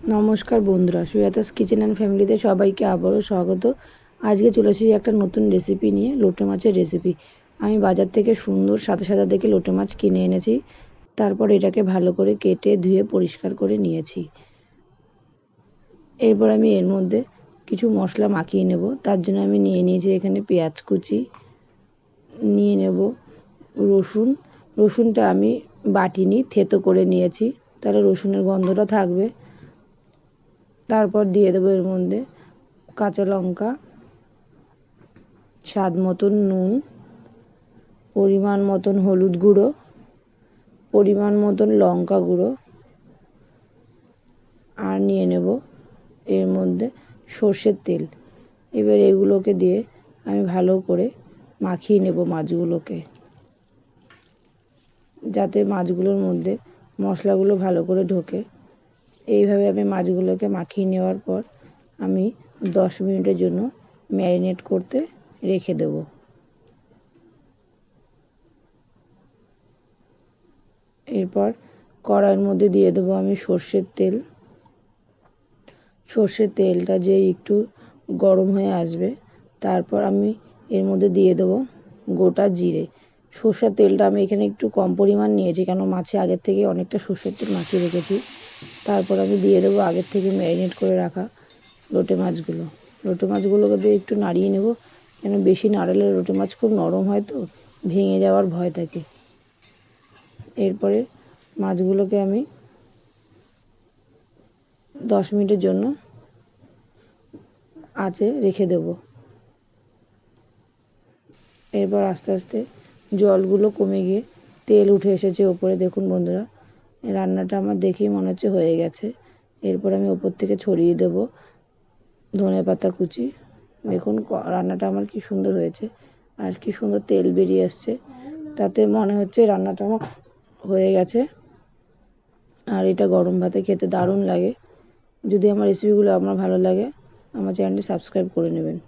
নমস্কার বন্ধুরা, Sujata's kitchen and ফ্যামিলিতে সবাইকে আবারও স্বাগত। আজকে চলে এসেছি একটা নতুন রেসিপি নিয়ে, লোটে মাছের রেসিপি। আমি বাজার থেকে সুন্দর সাদা সাদা দেখে লোটে মাছ কিনে এনেছি। তারপর এটাকে ভালো করে কেটে ধুয়ে পরিষ্কার করে নিয়েছি। এরপর আমি এর মধ্যে কিছু মশলা মাখিয়ে নেব। তার জন্য আমি নিয়ে নিয়েছি এখানে পেঁয়াজ কুচি, নিয়ে নেব রসুন। রসুনটা আমি বাটিনি, থেতো করে নিয়েছি, তাহলে রসুনের গন্ধটা থাকবে। তারপর দিয়ে দেবো এর মধ্যে কাঁচা লঙ্কা, স্বাদ মতন নুন, পরিমাণ মতন হলুদ গুঁড়ো, পরিমাণ মতন লঙ্কা গুঁড়ো, আর নিয়ে নেব এর মধ্যে সর্ষের তেল। এবার এগুলোকে দিয়ে আমি ভালো করে মাখিয়ে নেব মাছগুলোকে, যাতে মাছগুলোর মধ্যে মশলাগুলো ভালো করে ঢোকে। এইভাবে আমি মাছগুলোকে মাখিয়ে নেওয়ার পর আমি 10 মিনিটের জন্য ম্যারিনেট করতে রেখে দেব। এরপর কড়াইয়ের মধ্যে দিয়ে দেবো আমি সর্ষের তেল। সর্ষের তেলটা যে একটু গরম হয়ে আসবে, তারপর আমি এর মধ্যে দিয়ে দেবো গোটা জিরে। সর্ষের তেলটা আমি এখানে একটু কম পরিমাণ নিয়েছি, কেন মাছে আগের থেকে অনেকটা সর্ষের তেল মাখিয়ে রেখেছি। তারপর আমি দিয়ে দেবো আগের থেকে ম্যারিনেট করে রাখা লোটে মাছগুলো। লোটে মাছগুলোকে দিয়ে একটু নাড়িয়ে নেব, কেন বেশি নাড়ালে লোটে মাছ খুব নরম হয়, তো ভেঙে যাওয়ার ভয় থাকে। এরপরে মাছগুলোকে আমি 10 মিনিটের জন্য আঁচে রেখে দেব। এরপর আস্তে আস্তে জলগুলো কমে গিয়ে তেল উঠে এসেছে ওপরে। দেখুন বন্ধুরা, রান্নাটা আমার দেখেই মনে হচ্ছে হয়ে গেছে। এরপর আমি ওপর থেকে ছড়িয়ে দেব ধনেপাতা কুচি। দেখুন রান্নাটা আমার কি সুন্দর হয়েছে, আর কি সুন্দর তেল বেরিয়ে আসছে, তাতে মনে হচ্ছে রান্নাটা আমার হয়ে গেছে। আর এটা গরম ভাতে খেতে দারুণ লাগে। যদি আমার রেসিপিগুলো আপনার ভালো লাগে, আমার চ্যানেলটি সাবস্ক্রাইব করে নেবেন।